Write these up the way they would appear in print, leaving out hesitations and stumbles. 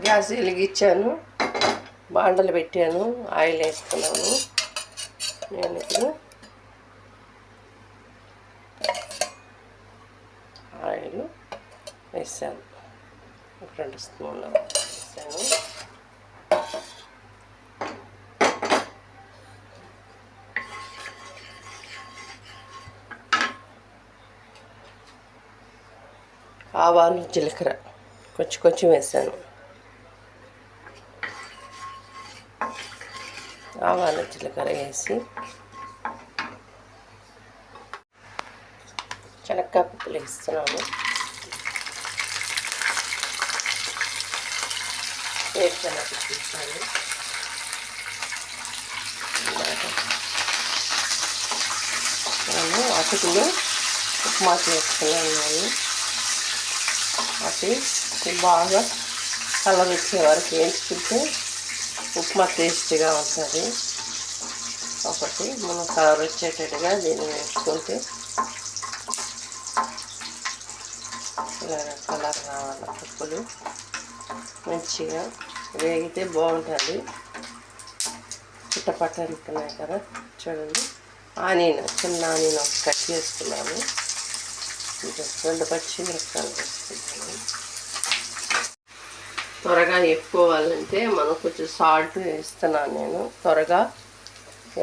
Gas వెలిగించాను, బాండలు పెట్టాను, oil వేసుకున్నాను. నేను ఇప్పుడు ఆయిల్ వేసాను, 2 స్పూన్లు వేసాను. ఆవాలు జీలకర్ర కొంచెం వేసాను. ఆవాలు జీలకర్ర వేసి శనక్కాయ పప్పులు వేస్తున్నాను. వేరుశనగ వేసాను. నేను అటుకులు ఉప్మా చేసుకున్నాను. అది బాగా కలర్ వచ్చే వరకు వేయించుకుంటే ఉప్మా టేస్టీగా ఉంటుంది. ఒకటి మనం కలర్ వచ్చేటట్టుగా దీన్ని వేసుకుంటే ఇలా కలర్ రావాలి. పప్పులు మంచిగా వేగితే బాగుంటుంది. చిట్టపట్ట అంటున్నాయి కదా, చూడండి. చిన్న ఆనియన్ కట్ చేసుకున్నాను. 2 పచ్చిమిరపకాయలు వేసుకుంటాను. త్వరగా ఎక్కువాలంటే మనం కొంచెం సాల్ట్ వేస్తున్నాను. నేను త్వరగా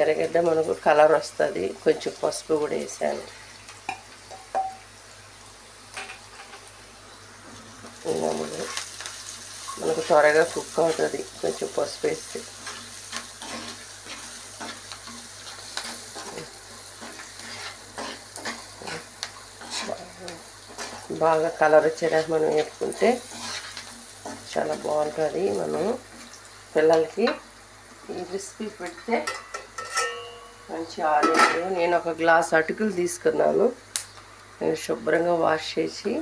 ఎర్రగడ్డ మనకు కలర్ వస్తుంది. కొంచెం పసుపు కూడా వేసాను. మనకు త్వరగా కుక్ అవుతుంది కొంచెం పసుపు వేస్తే. బాగా కలర్ వచ్చేదాకా మనం వేసుకుంటే చాలా బాగుంటుంది. మనం పిల్లలకి ఈ రెసిపీ పెడితే మంచి ఆరోగ్యం. నేను 1 గ్లాస్ అటుకులు తీసుకున్నాను. నేను శుభ్రంగా వాష్ చేసి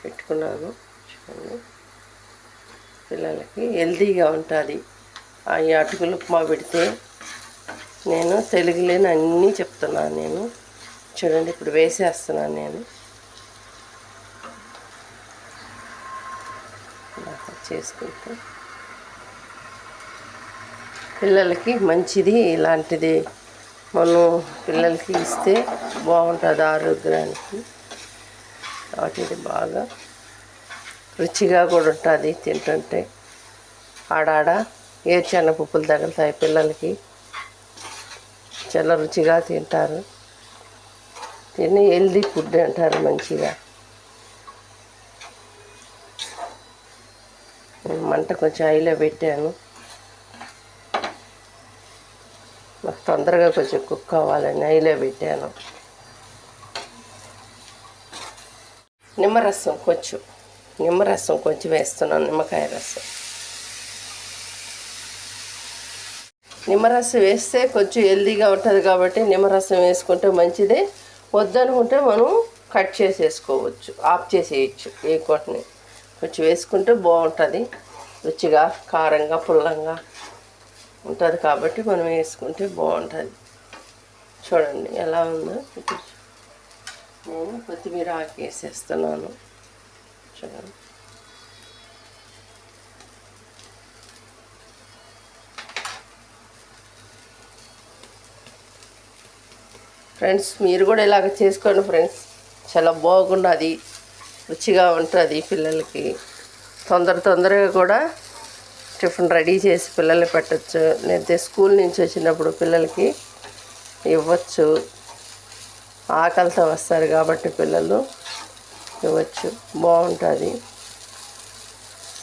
పెట్టుకున్నాను. చూడండి, పిల్లలకి హెల్తీగా ఉంటుంది. ఈ అటుకులు ఉప్మా పెడితే నేను తెలుగులోనే అన్నీ చెప్తున్నాను. నేను చూడండి, ఇప్పుడు వేసేస్తున్నాను. నేను చేసుకుంటే పిల్లలకి మంచిది. ఇలాంటిది మనం పిల్లలకి ఇస్తే బాగుంటుంది ఆరోగ్యానికి. వాటిది బాగా రుచిగా కూడా ఉంటుంది. తింటుంటే ఆడాడ ఏరుశనగ పప్పులు తగులుతాయి పిల్లలకి, చాలా రుచిగా తింటారు. తిని హెల్దీ ఫుడ్ అంటారు మంచిగా. మంట కొంచెం హైలో పెట్టాను. నాకు తొందరగా కొంచెం కుక్ అవ్వాలని హైలో పెట్టాను. నిమ్మరసం కొంచెం వేస్తున్నాను. నిమ్మకాయ రసం. నిమ్మరసం వేస్తే కొంచెం హెల్దీగా ఉంటుంది కాబట్టి నిమ్మరసం వేసుకుంటే మంచిదే. వద్దనుకుంటే మనం కట్ చేసేసుకోవచ్చు, ఆఫ్ చేసేయచ్చు. వేయకుండానే కొంచెం వేసుకుంటే బాగుంటుంది. రుచిగా కారంగా పుల్లంగా ఉంటుంది కాబట్టి మనం వేసుకుంటే బాగుంటుంది. చూడండి ఎలా ఉందో. నేను కొత్తిమీర ఆకు వేసేస్తున్నాను. చూడండి, ఫ్రెండ్స్ మీరు కూడా ఇలాగ చేసుకోండి ఫ్రెండ్స్. చాలా బాగున్నది, రుచిగా ఉంటుంది. పిల్లలకి తొందరగా కూడా టిఫిన్ రెడీ చేసి పిల్లలకి పెట్టచ్చు. లేకపోతే స్కూల్ నుంచి వచ్చినప్పుడు పిల్లలకి ఇవ్వచ్చు. ఆకలితో వస్తారు కాబట్టి పిల్లలు ఇవ్వచ్చు, బాగుంటుంది.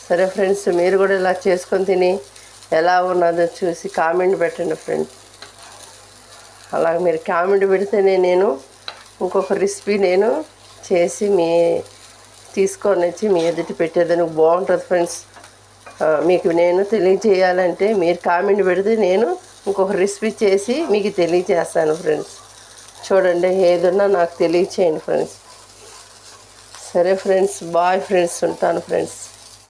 సరే ఫ్రెండ్స్, మీరు కూడా ఇలా చేసుకొని తిని ఎలా ఉన్నదో చూసి కామెంట్ పెట్టండి ఫ్రెండ్స్. అలాగే మీరు కామెంట్ పెడితేనే నేను ఇంకొక రెసిపీ నేను చేసి తీసుకొని వచ్చి మీ ఎదుటి పెట్టేదానికి బాగుంటుంది ఫ్రెండ్స్. మీకు నేను తెలియజేయాలంటే మీరు కామెంట్ పెడితే నేను ఇంకొక రెసిపీ చేసి మీకు తెలియజేస్తాను ఫ్రెండ్స్. చూడండి, ఏదన్నా నాకు తెలియచేయండి ఫ్రెండ్స్. సరే ఫ్రెండ్స్, బాయ్ ఫ్రెండ్స్, ఉంటాను ఫ్రెండ్స్.